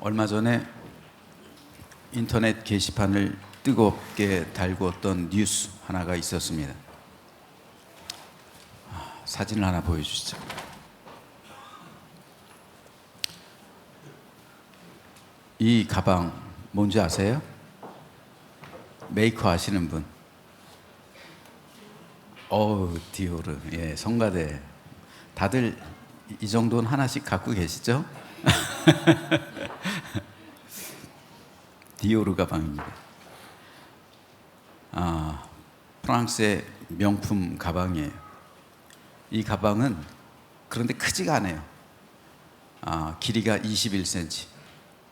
얼마 전에 인터넷 게시판을 뜨겁게 달구었던 뉴스 하나가 있었습니다. 사진을 하나 보여주시죠. 이 가방 뭔지 아세요? 메이커 아시는 분? 디오르. 예, 성가대. 다들 이 정도는 하나씩 갖고 계시죠? 디오르 가방입니다. 프랑스의 명품 가방이에요. 이 가방은 그런데 크지가 않아요. 길이가 21cm,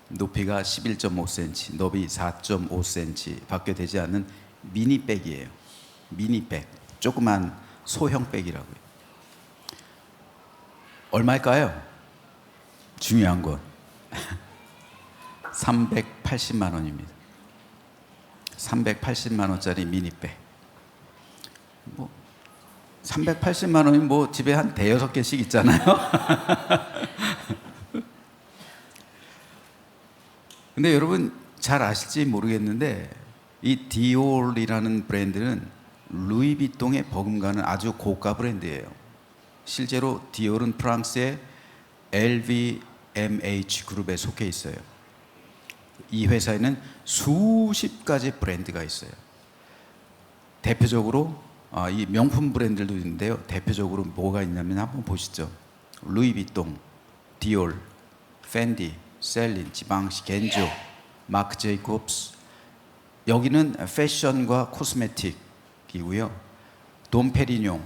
높이가 11.5cm, 너비 4.5cm 밖에 되지 않는 미니백이에요. 미니백, 조그만 소형 백이라고요. 얼마일까요? 중요한 건 380만 원입니다. 380만 원짜리 미니백. 380만 원이면 집에 한 대여섯 개씩 있잖아요. 근데 여러분 잘 아실지 모르겠는데 이 디올이라는 브랜드는 루이비통에 버금가는 아주 고가 브랜드예요. 실제로 디올은 프랑스의 LVMH 그룹에 속해 있어요. 이 회사에는 수십 가지 브랜드가 있어요. 대표적으로 이 명품 브랜드들도 있는데요. 대표적으로 뭐가 있냐면 한번 보시죠. 루이비통, 디올, 펜디, 셀린, 지방시, 겐조, 마크 제이콥스. 여기는 패션과 코스메틱이고요. 돔페리뇽,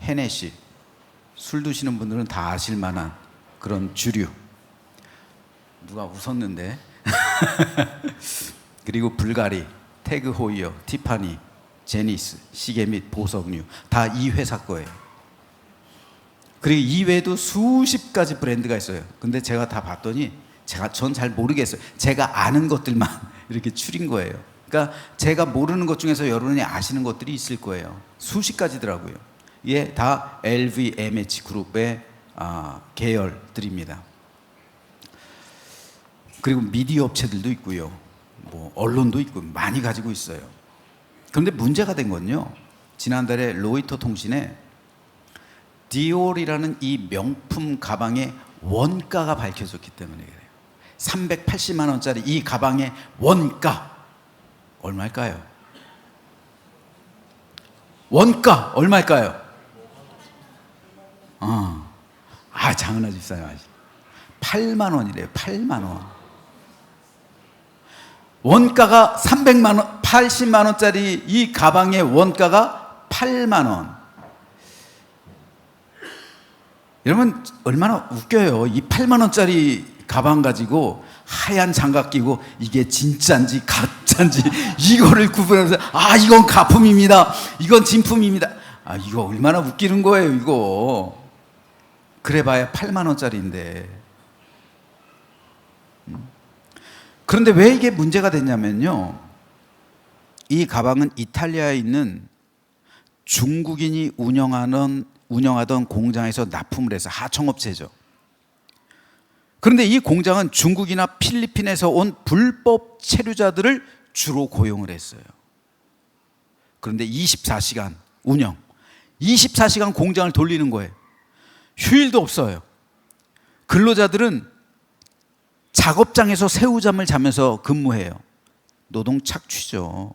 헤네시. 술 드시는 분들은 다 아실 만한 그런 주류. 누가 웃었는데. 그리고 불가리, 태그 호이어, 티파니, 제니스, 시계 및 보석류 다 이 회사 거예요. 그리고 이외에도 수십 가지 브랜드가 있어요. 근데 제가 다 봤더니 전 잘 모르겠어요. 제가 아는 것들만 이렇게 추린 거예요. 그러니까 제가 모르는 것 중에서 여러분이 아시는 것들이 있을 거예요. 수십 가지더라고요. 이게 다 LVMH 그룹의 계열들입니다. 그리고 미디어 업체들도 있고요. 언론도 있고 많이 가지고 있어요. 그런데 문제가 된 건요. 지난달에 로이터 통신에 디올이라는 이 명품 가방의 원가가 밝혀졌기 때문에 그래요. 380만 원짜리 이 가방의 원가 얼마일까요? 원가 얼마일까요? 장은아 집사님 아시죠? 8만 원이래요. 8만 원. 원가가 300만 원, 80만 원짜리 이 가방의 원가가 8만 원. 여러분 얼마나 웃겨요. 이 8만 원짜리 가방 가지고 하얀 장갑 끼고 이게 진짜인지 가짜인지 이거를 구분하면서 이건 가품입니다. 이건 진품입니다. 이거 얼마나 웃기는 거예요, 이거. 그래봐야 8만 원짜리인데. 그런데 왜 이게 문제가 됐냐면요. 이 가방은 이탈리아에 있는 중국인이 운영하던 공장에서 납품을 해서 하청업체죠. 그런데 이 공장은 중국이나 필리핀에서 온 불법 체류자들을 주로 고용을 했어요. 그런데 24시간 운영, 24시간 공장을 돌리는 거예요. 휴일도 없어요. 근로자들은 작업장에서 새우잠을 자면서 근무해요. 노동 착취죠.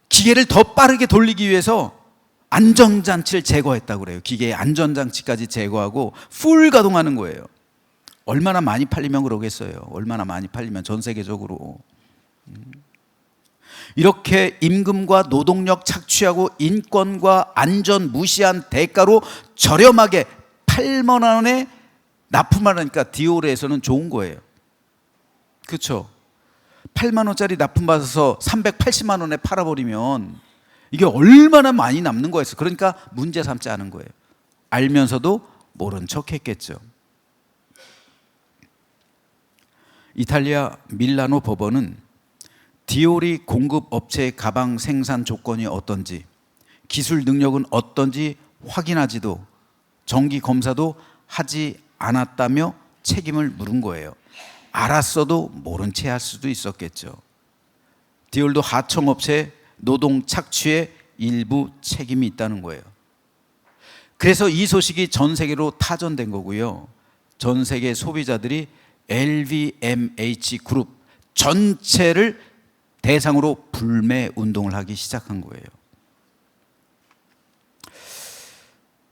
기계를 더 빠르게 돌리기 위해서 안전장치를 제거했다고 그래요. 기계의 안전장치까지 제거하고 풀 가동하는 거예요. 얼마나 많이 팔리면 그러겠어요. 얼마나 많이 팔리면 전 세계적으로. 이렇게 임금과 노동력 착취하고 인권과 안전 무시한 대가로 저렴하게 8만 원에 납품을 하니까 디올에서는 좋은 거예요. 그렇죠? 8만 원짜리 납품받아서 380만 원에 팔아버리면 이게 얼마나 많이 남는 거였어요. 그러니까 문제 삼지 않은 거예요. 알면서도 모른 척 했겠죠. 이탈리아 밀라노 법원은 디올이 공급 업체의 가방 생산 조건이 어떤지, 기술 능력은 어떤지 확인하지도 정기 검사도 하지 않았다며 책임을 물은 거예요. 알았어도 모른 채 할 수도 있었겠죠. 디올도 하청업체 노동 착취에 일부 책임이 있다는 거예요. 그래서 이 소식이 전 세계로 타전된 거고요. 전 세계 소비자들이 LVMH 그룹 전체를 대상으로 불매 운동을 하기 시작한 거예요.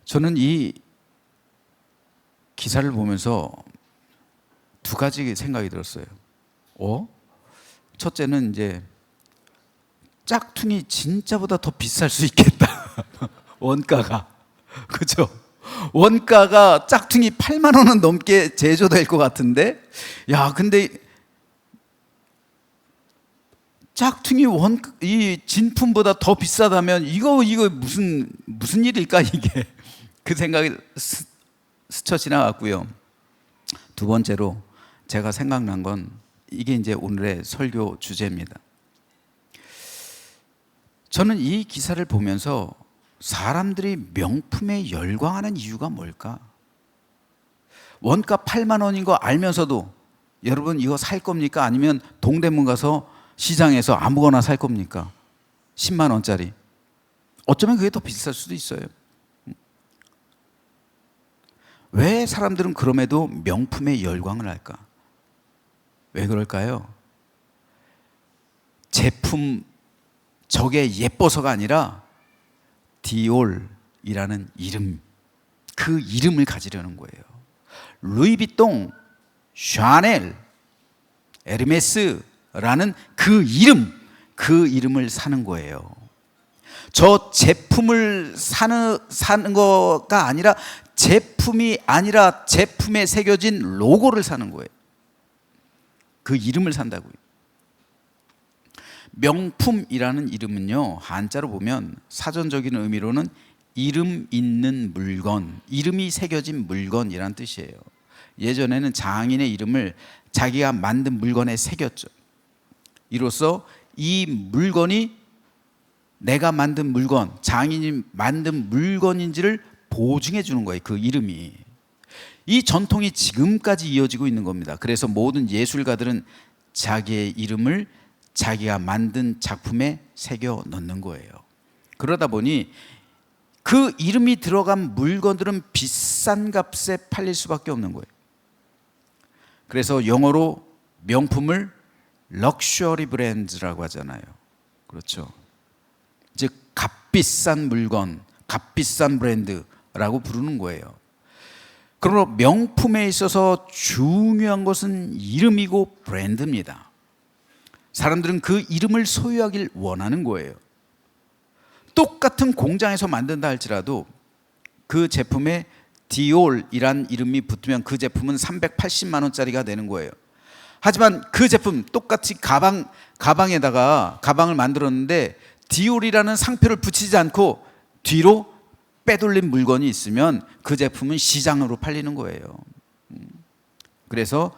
저는 이 기사를 보면서 두 가지 생각이 들었어요. 첫째는 이제 짝퉁이 진짜보다 더 비쌀 수 있겠다. 원가가. 그죠? 원가가 짝퉁이 8만 원은 넘게 제조될 것 같은데, 야, 근데 짝퉁이 이 진품보다 더 비싸다면 이거 무슨 일일까 이게? 그 생각이 스쳐 지나갔고요. 두 번째로 제가 생각난 건 이게 이제 오늘의 설교 주제입니다. 저는 이 기사를 보면서 사람들이 명품에 열광하는 이유가 뭘까? 원가 8만 원인 거 알면서도 여러분 이거 살 겁니까? 아니면 동대문 가서 시장에서 아무거나 살 겁니까? 10만 원짜리. 어쩌면 그게 더 비쌀 수도 있어요. 왜 사람들은 그럼에도 명품에 열광을 할까? 왜 그럴까요? 제품 저게 예뻐서가 아니라 디올이라는 이름, 그 이름을 가지려는 거예요. 루이비통, 샤넬, 에르메스라는 그 이름을 사는 거예요. 저 제품을 사는 거가 아니라 제품이 아니라 제품에 새겨진 로고를 사는 거예요. 그 이름을 산다고요. 명품이라는 이름은요, 한자로 보면 사전적인 의미로는 이름 있는 물건, 이름이 새겨진 물건이란 뜻이에요. 예전에는 장인의 이름을 자기가 만든 물건에 새겼죠. 이로써 이 물건이 내가 만든 물건, 장인이 만든 물건인지를 보증해 주는 거예요. 그 이름이. 이 전통이 지금까지 이어지고 있는 겁니다. 그래서 모든 예술가들은 자기의 이름을 자기가 만든 작품에 새겨 넣는 거예요. 그러다 보니 그 이름이 들어간 물건들은 비싼 값에 팔릴 수밖에 없는 거예요. 그래서 영어로 명품을 럭셔리 브랜드라고 하잖아요. 그렇죠. 즉 값비싼 물건, 값비싼 브랜드라고 부르는 거예요. 그러므로 명품에 있어서 중요한 것은 이름이고 브랜드입니다. 사람들은 그 이름을 소유하길 원하는 거예요. 똑같은 공장에서 만든다 할지라도 그 제품에 디올이란 이름이 붙으면 그 제품은 380만 원짜리가 되는 거예요. 하지만 그 제품 똑같이 가방에다가 가방을 만들었는데 디올이라는 상표를 붙이지 않고 뒤로 빼돌린 물건이 있으면 그 제품은 시장으로 팔리는 거예요. 그래서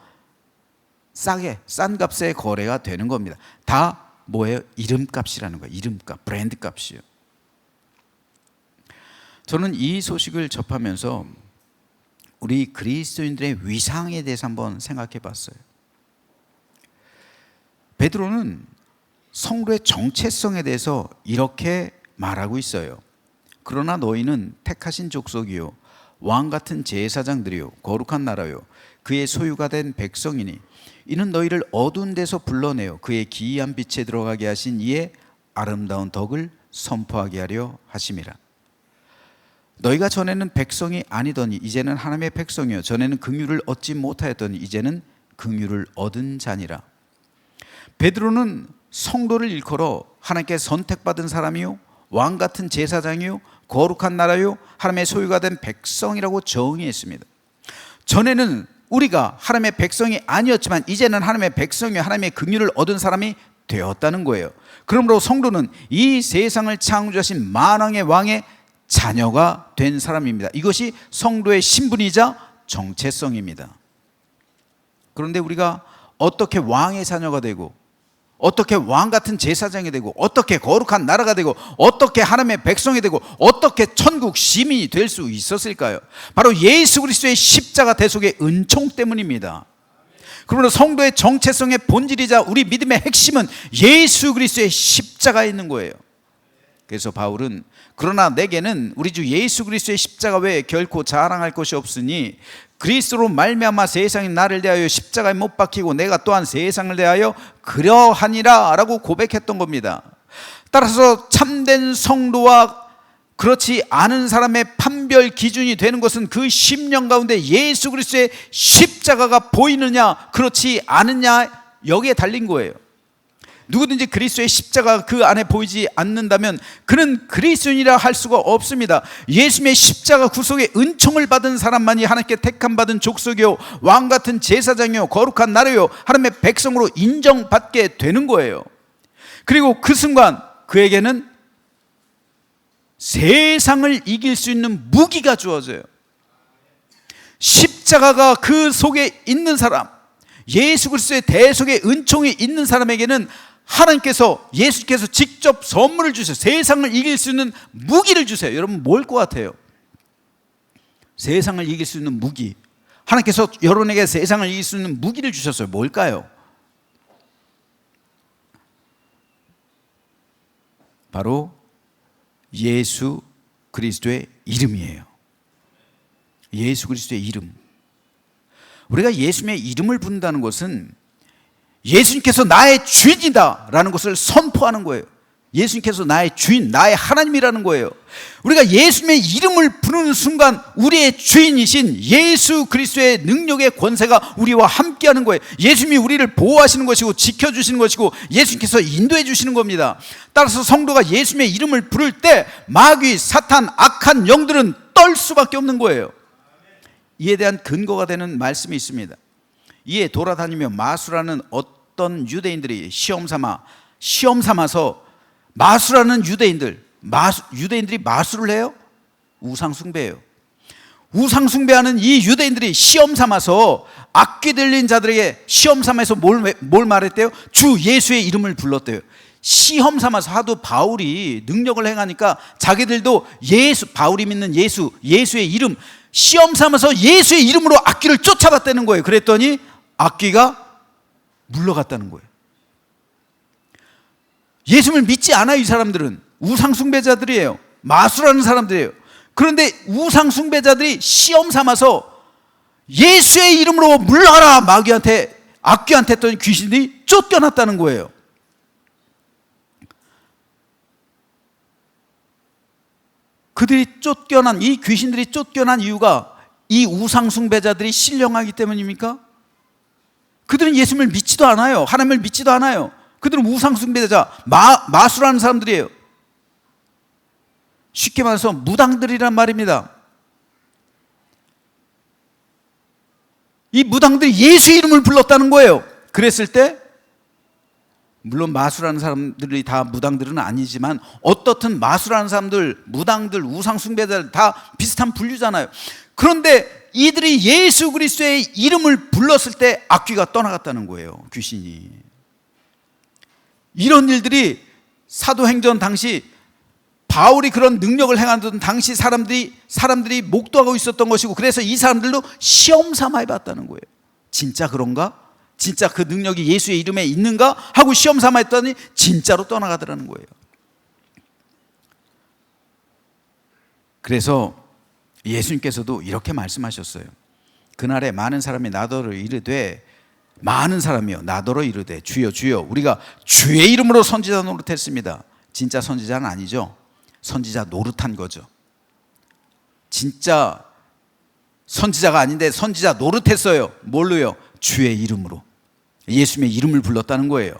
싼 값에 거래가 되는 겁니다. 다 뭐예요? 이름값이라는 거예요. 이름값, 브랜드값이요. 저는 이 소식을 접하면서 우리 그리스도인들의 위상에 대해서 한번 생각해 봤어요. 베드로는 성도의 정체성에 대해서 이렇게 말하고 있어요. 그러나 너희는 택하신 족속이요 왕 같은 제사장들이요 거룩한 나라요 그의 소유가 된 백성이니 이는 너희를 어두운 데서 불러내어 그의 기이한 빛에 들어가게 하신 이의 아름다운 덕을 선포하게 하려 하심이라. 너희가 전에는 백성이 아니더니 이제는 하나님의 백성이요 전에는 긍휼을 얻지 못하였더니 이제는 긍휼을 얻은 자니라. 베드로는 성도를 일컬어 하나님께 선택받은 사람이요 왕 같은 제사장이요 거룩한 나라요 하나님의 소유가 된 백성이라고 정의했습니다. 전에는 우리가 하나님의 백성이 아니었지만 이제는 하나님의 백성이요 하나님의 긍휼을 얻은 사람이 되었다는 거예요. 그러므로 성도는 이 세상을 창조하신 만왕의 왕의 자녀가 된 사람입니다. 이것이 성도의 신분이자 정체성입니다. 그런데 우리가 어떻게 왕의 자녀가 되고 어떻게 왕 같은 제사장이 되고, 어떻게 거룩한 나라가 되고, 어떻게 하나님의 백성이 되고, 어떻게 천국 시민이 될 수 있었을까요? 바로 예수 그리스도의 십자가 대속의 은총 때문입니다. 그러므로 성도의 정체성의 본질이자 우리 믿음의 핵심은 예수 그리스도의 십자가에 있는 거예요. 그래서 바울은 그러나 내게는 우리 주 예수 그리스도의 십자가 외에 결코 자랑할 것이 없으니 그리스도로 말미암아 세상이 나를 대하여 십자가에 못 박히고 내가 또한 세상을 대하여 그러하니라 라고 고백했던 겁니다. 따라서 참된 성도와 그렇지 않은 사람의 판별 기준이 되는 것은 그 심령 가운데 예수 그리스도의 십자가가 보이느냐 그렇지 않느냐 여기에 달린 거예요. 누구든지 그리스도의 십자가 그 안에 보이지 않는다면 그는 그리스도인이라 할 수가 없습니다. 예수님의 십자가 구속의 은총을 받은 사람만이 하나님께 택함 받은 족속이요 왕 같은 제사장이요 거룩한 나라요 하나님의 백성으로 인정받게 되는 거예요. 그리고 그 순간 그에게는 세상을 이길 수 있는 무기가 주어져요. 십자가가 그 속에 있는 사람, 예수 그리스도의 대속의 은총이 있는 사람에게는 하나님께서 예수께서 직접 선물을 주세요. 세상을 이길 수 있는 무기를 주세요. 여러분 뭘 것 같아요? 세상을 이길 수 있는 무기. 하나님께서 여러분에게 세상을 이길 수 있는 무기를 주셨어요. 뭘까요? 바로 예수 그리스도의 이름이에요. 예수 그리스도의 이름. 우리가 예수님의 이름을 부른다는 것은 예수님께서 나의 주인이다 라는 것을 선포하는 거예요. 예수님께서 나의 주인, 나의 하나님이라는 거예요. 우리가 예수님의 이름을 부르는 순간 우리의 주인이신 예수 그리스도의 능력의 권세가 우리와 함께하는 거예요. 예수님이 우리를 보호하시는 것이고 지켜주시는 것이고 예수님께서 인도해 주시는 겁니다. 따라서 성도가 예수님의 이름을 부를 때 마귀, 사탄, 악한 영들은 떨 수밖에 없는 거예요. 이에 대한 근거가 되는 말씀이 있습니다. 이에 돌아다니며 마술하는 어떤 유대인들이 시험 삼아서 마술하는 유대인들이 마술을 해요? 우상숭배예요. 우상숭배하는 이 유대인들이 시험 삼아서 악귀 들린 자들에게 시험 삼아서 뭘 말했대요? 주 예수의 이름을 불렀대요. 시험 삼아서 하도 바울이 능력을 행하니까 자기들도 바울이 믿는 예수의 이름 시험 삼아서 예수의 이름으로 악귀를 쫓아갔다는 거예요. 그랬더니 악귀가 물러갔다는 거예요. 예수님을 믿지 않아요. 이 사람들은 우상숭배자들이에요. 마술하는 사람들이에요. 그런데 우상숭배자들이 시험 삼아서 예수의 이름으로 물러가라 마귀한테 악귀한테 했더니 귀신이 쫓겨났다는 거예요. 이 귀신들이 쫓겨난 이유가 이 우상숭배자들이 신령하기 때문입니까? 그들은 예수님을 믿지도 않아요. 하나님을 믿지도 않아요. 그들은 우상숭배자, 마술하는 사람들이에요. 쉽게 말해서 무당들이란 말입니다. 이 무당들이 예수 이름을 불렀다는 거예요. 그랬을 때 물론 마술하는 사람들이 다 무당들은 아니지만 어떻든 마술하는 사람들, 무당들, 우상숭배자들 다 비슷한 분류잖아요. 그런데 이들이 예수 그리스도의 이름을 불렀을 때 악귀가 떠나갔다는 거예요. 귀신이. 이런 일들이 사도행전 당시 바울이 그런 능력을 행하던 당시 사람들이 목도하고 있었던 것이고 그래서 이 사람들도 시험 삼아 해봤다는 거예요. 진짜 그런가? 진짜 그 능력이 예수의 이름에 있는가? 하고 시험 삼아 했더니 진짜로 떠나가더라는 거예요. 그래서 예수님께서도 이렇게 말씀하셨어요. 그날에 많은 사람이 나더러 이르되 주여 주여 우리가 주의 이름으로 선지자 노릇했습니다. 진짜 선지자는 아니죠. 선지자 노릇한 거죠. 진짜 선지자가 아닌데 선지자 노릇했어요. 뭘로요? 주의 이름으로. 예수님의 이름을 불렀다는 거예요.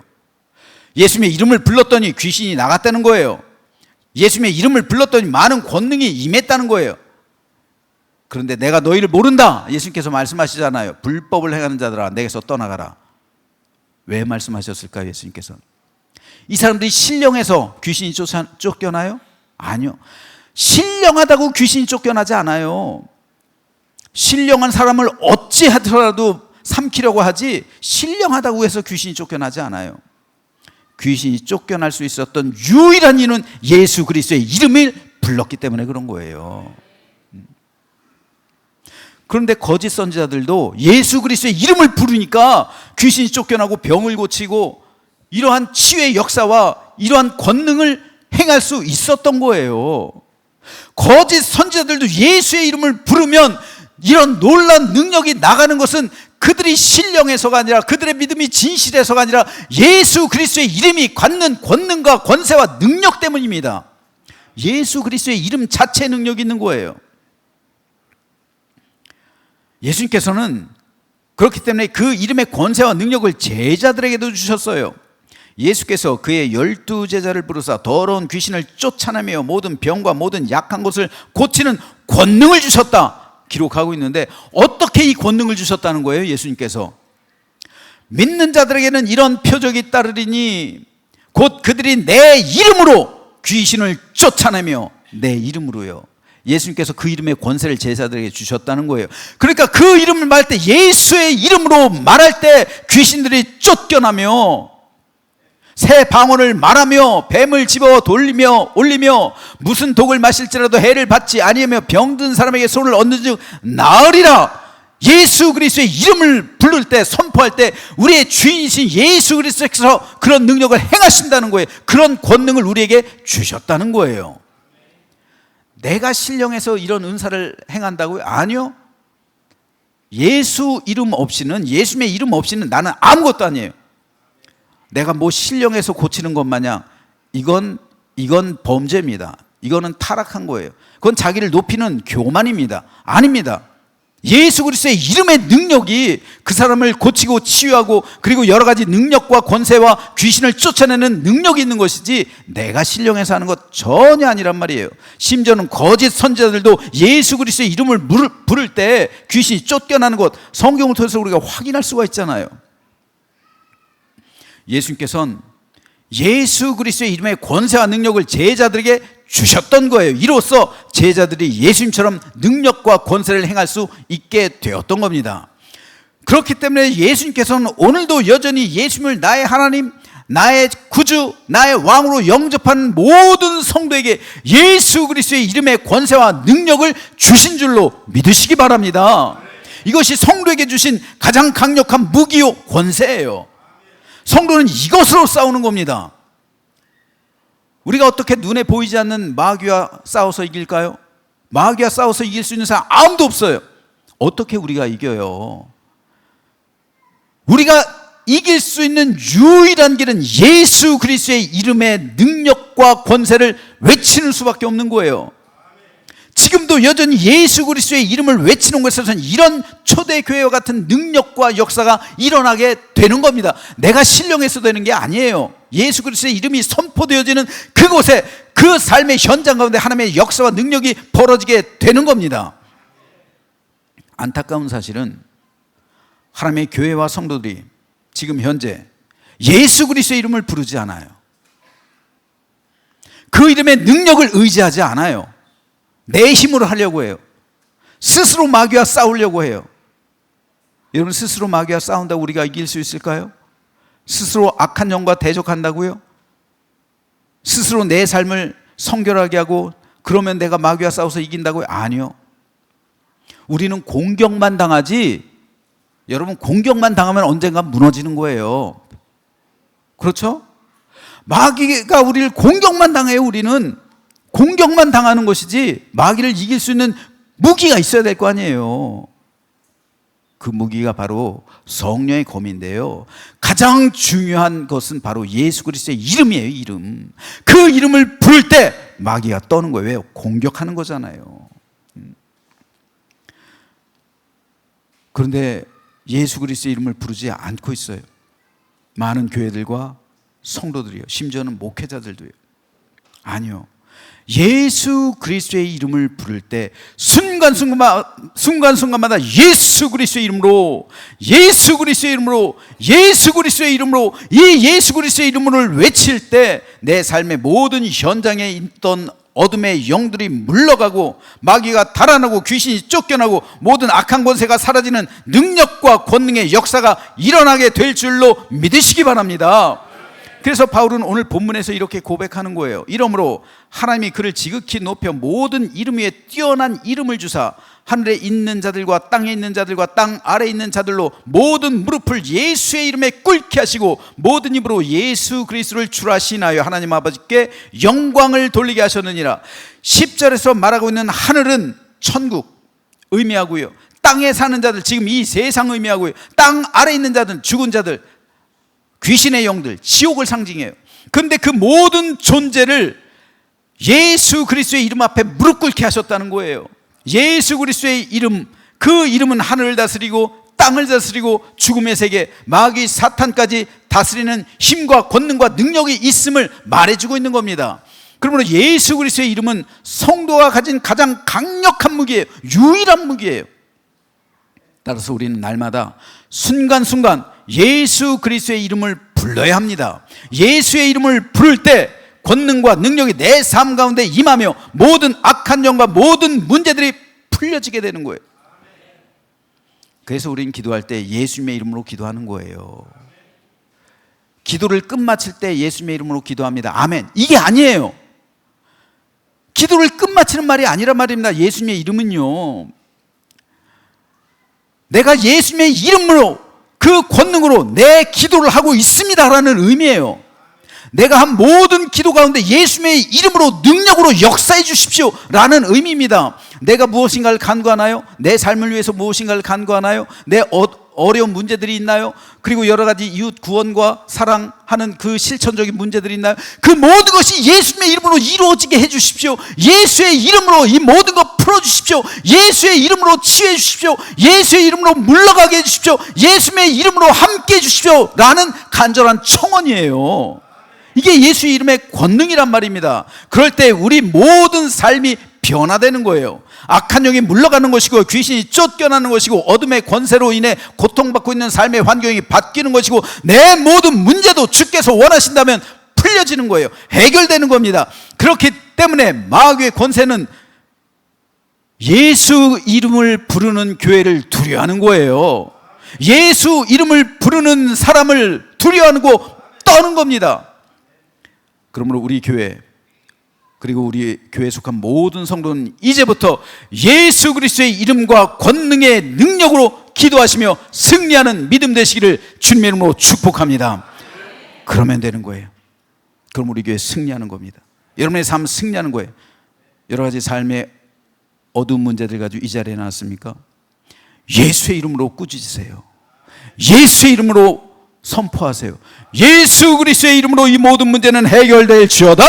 예수님의 이름을 불렀더니 귀신이 나갔다는 거예요. 예수님의 이름을 불렀더니 많은 권능이 임했다는 거예요. 그런데 내가 너희를 모른다. 예수님께서 말씀하시잖아요. 불법을 행하는 자들아 내게서 떠나가라. 왜 말씀하셨을까요? 예수님께서. 이 사람들이 신령해서 귀신이 쫓겨나요? 아니요. 신령하다고 귀신이 쫓겨나지 않아요. 신령한 사람을 어찌하더라도 삼키려고 하지 신령하다고 해서 귀신이 쫓겨나지 않아요. 귀신이 쫓겨날 수 있었던 유일한 이유는 예수 그리스도의 이름을 불렀기 때문에 그런 거예요. 그런데 거짓 선지자들도 예수 그리스도의 이름을 부르니까 귀신이 쫓겨나고 병을 고치고 이러한 치유의 역사와 이러한 권능을 행할 수 있었던 거예요. 거짓 선지자들도 예수의 이름을 부르면 이런 놀라운 능력이 나가는 것은 그들이 신령해서가 아니라, 그들의 믿음이 진실해서가 아니라 예수 그리스도의 이름이 갖는 권능과 권세와 능력 때문입니다. 예수 그리스도의 이름 자체의 능력이 있는 거예요. 예수님께서는 그렇기 때문에 그 이름의 권세와 능력을 제자들에게도 주셨어요. 예수께서 그의 12제자를 부르사 더러운 귀신을 쫓아내며 모든 병과 모든 약한 것을 고치는 권능을 주셨다 기록하고 있는데, 어떻게 이 권능을 주셨다는 거예요? 예수님께서 믿는 자들에게는 이런 표적이 따르리니 곧 그들이 내 이름으로 귀신을 쫓아내며, 내 이름으로요. 예수님께서 그 이름의 권세를 제자들에게 주셨다는 거예요. 그러니까 그 이름을 말할 때, 예수의 이름으로 말할 때 귀신들이 쫓겨나며, 새 방언을 말하며 뱀을 집어 돌리며 올리며 무슨 독을 마실지라도 해를 받지 아니하며 병든 사람에게 손을 얹는 즉 나으리라. 예수 그리스도의 이름을 부를 때, 선포할 때 우리의 주인이신 예수 그리스도께서 그런 능력을 행하신다는 거예요. 그런 권능을 우리에게 주셨다는 거예요. 내가 신령해서 이런 은사를 행한다고요? 아니요. 예수 이름 없이는, 예수님의 이름 없이는 나는 아무것도 아니에요. 내가 뭐 신령해서 고치는 것 마냥 이건 범죄입니다. 이거는 타락한 거예요. 그건 자기를 높이는 교만입니다. 아닙니다. 예수 그리스도의 이름의 능력이 그 사람을 고치고 치유하고 그리고 여러 가지 능력과 권세와 귀신을 쫓아내는 능력이 있는 것이지, 내가 신령해서 하는 것 전혀 아니란 말이에요. 심지어는 거짓 선지자들도 예수 그리스도의 이름을 부를 때 귀신이 쫓겨나는 것, 성경을 통해서 우리가 확인할 수가 있잖아요. 예수님께서는 예수 그리스도의 이름의 권세와 능력을 제자들에게 주셨던 거예요. 이로써 제자들이 예수님처럼 능력과 권세를 행할 수 있게 되었던 겁니다. 그렇기 때문에 예수님께서는 오늘도 여전히 예수님을 나의 하나님, 나의 구주, 나의 왕으로 영접한 모든 성도에게 예수 그리스도의 이름의 권세와 능력을 주신 줄로 믿으시기 바랍니다. 이것이 성도에게 주신 가장 강력한 무기요 권세예요. 성도는 이것으로 싸우는 겁니다. 우리가 어떻게 눈에 보이지 않는 마귀와 싸워서 이길까요? 마귀와 싸워서 이길 수 있는 사람 아무도 없어요. 어떻게 우리가 이겨요? 우리가 이길 수 있는 유일한 길은 예수 그리스도의 이름의 능력과 권세를 외치는 수밖에 없는 거예요. 지금도 여전히 예수 그리스도의 이름을 외치는 것에서는 이런 초대교회와 같은 능력과 역사가 일어나게 되는 겁니다. 내가 신령해서 되는 게 아니에요. 예수 그리스도의 이름이 선포되어지는 그곳에, 그 삶의 현장 가운데 하나님의 역사와 능력이 벌어지게 되는 겁니다. 안타까운 사실은 하나님의 교회와 성도들이 지금 현재 예수 그리스도의 이름을 부르지 않아요. 그 이름의 능력을 의지하지 않아요. 내 힘으로 하려고 해요. 스스로 마귀와 싸우려고 해요. 여러분, 스스로 마귀와 싸운다고 우리가 이길 수 있을까요? 스스로 악한 영과 대적한다고요? 스스로 내 삶을 성결하게 하고 그러면 내가 마귀와 싸워서 이긴다고요? 아니요. 우리는 공격만 당하지, 여러분, 공격만 당하면 언젠가 무너지는 거예요. 그렇죠? 마귀가 우리를 공격만 당해요. 우리는 공격만 당하는 것이지 마귀를 이길 수 있는 무기가 있어야 될 거 아니에요. 그 무기가 바로 성령의 검인데요, 가장 중요한 것은 바로 예수 그리스도의 이름이에요. 이름. 그 이름을 부를 때 마귀가 떠는 거예요. 왜요? 공격하는 거잖아요. 그런데 예수 그리스도의 이름을 부르지 않고 있어요. 많은 교회들과 성도들이요, 심지어는 목회자들도요. 아니요. 예수 그리스도의 이름을 부를 때 순간순간마다 예수 그리스도의 이름으로, 예수 그리스도의 이름으로, 예수 그리스도의 이름으로, 이 예수 그리스도의 이름을 외칠 때 내 삶의 모든 현장에 있던 어둠의 영들이 물러가고 마귀가 달아나고 귀신이 쫓겨나고 모든 악한 권세가 사라지는 능력과 권능의 역사가 일어나게 될 줄로 믿으시기 바랍니다. 그래서 바울은 오늘 본문에서 이렇게 고백하는 거예요. 이러므로 하나님이 그를 지극히 높여 모든 이름 위에 뛰어난 이름을 주사 하늘에 있는 자들과 땅에 있는 자들과 땅 아래에 있는 자들로 모든 무릎을 예수의 이름에 꿇게 하시고 모든 입으로 예수 그리스도를 주라 시인하여 하나님 아버지께 영광을 돌리게 하셨느니라. 10절에서 말하고 있는 하늘은 천국 의미하고요, 땅에 사는 자들, 지금 이 세상 의미하고요, 땅 아래에 있는 자들은 죽은 자들, 귀신의 영들, 지옥을 상징해요. 그런데 그 모든 존재를 예수 그리스도의 이름 앞에 무릎 꿇게 하셨다는 거예요. 예수 그리스도의 이름, 그 이름은 하늘을 다스리고 땅을 다스리고 죽음의 세계, 마귀 사탄까지 다스리는 힘과 권능과 능력이 있음을 말해주고 있는 겁니다. 그러므로 예수 그리스도의 이름은 성도가 가진 가장 강력한 무기예요. 유일한 무기예요. 따라서 우리는 날마다 순간순간 예수 그리스도의 이름을 불러야 합니다. 예수의 이름을 부를 때 권능과 능력이 내 삶 가운데 임하며 모든 악한 영과 모든 문제들이 풀려지게 되는 거예요. 그래서 우리는 기도할 때 예수님의 이름으로 기도하는 거예요. 기도를 끝마칠 때 예수님의 이름으로 기도합니다. 아멘. 이게 아니에요. 기도를 끝마치는 말이 아니란 말입니다. 예수님의 이름은요, 내가 예수님의 이름으로 그 권능으로 내 기도를 하고 있습니다라는 의미예요. 내가 한 모든 기도 가운데 예수님의 이름으로 능력으로 역사해 주십시오 라는 의미입니다. 내가 무엇인가를 간구하나요? 내 삶을 위해서 무엇인가를 간구하나요? 내 어려운 문제들이 있나요? 그리고 여러 가지 이웃 구원과 사랑하는 그 실천적인 문제들이 있나요? 그 모든 것이 예수님의 이름으로 이루어지게 해 주십시오. 예수의 이름으로 이 모든 것 풀어주십시오. 예수의 이름으로 치유해 주십시오. 예수의 이름으로 물러가게 해 주십시오. 예수의 이름으로 함께 해 주십시오 라는 간절한 청원이에요. 이게 예수의 이름의 권능이란 말입니다. 그럴 때 우리 모든 삶이 변화되는 거예요. 악한 영이 물러가는 것이고 귀신이 쫓겨나는 것이고 어둠의 권세로 인해 고통받고 있는 삶의 환경이 바뀌는 것이고 내 모든 문제도 주께서 원하신다면 풀려지는 거예요. 해결되는 겁니다. 그렇기 때문에 마귀의 권세는 예수 이름을 부르는 교회를 두려워하는 거예요. 예수 이름을 부르는 사람을 두려워하고 떠는 겁니다. 그러므로 우리 교회, 그리고 우리 교회에 속한 모든 성도는 이제부터 예수 그리스도의 이름과 권능의 능력으로 기도하시며 승리하는 믿음 되시기를 주님의 이름으로 축복합니다. 그러면 되는 거예요. 그럼 우리 교회 승리하는 겁니다. 여러분의 삶 승리하는 거예요. 여러 가지 삶의 어두운 문제들 가지고 이 자리에 나왔습니까? 예수의 이름으로 꾸짖으세요. 예수의 이름으로 선포하세요. 예수 그리스도의 이름으로 이 모든 문제는 해결될지어다.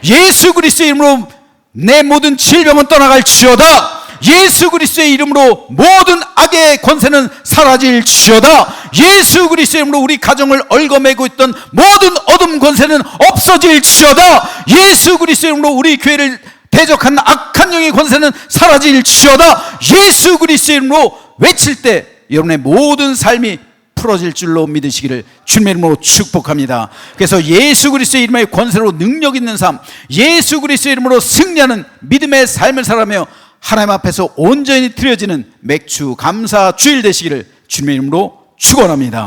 예수 그리스도의 이름으로 내 모든 질병은 떠나갈지어다. 예수 그리스도의 이름으로 모든 악의 권세는 사라질지어다. 예수 그리스도의 이름으로 우리 가정을 얽어매고 있던 모든 어둠 권세는 없어질지어다. 예수 그리스도의 이름으로 우리 교회를 대적한 악한 영의 권세는 사라질지어다. 예수 그리스도의 이름으로 외칠 때 여러분의 모든 삶이 풀어질 줄로 믿으시기를 주님의 이름으로 축복합니다. 그래서 예수 그리스도의 이름의 권세로 능력 있는 삶, 예수 그리스도의 이름으로 승리하는 믿음의 삶을 살아가며 하나님 앞에서 온전히 드려지는 맥주 감사 주일 되시기를 주님의 이름으로 축원합니다.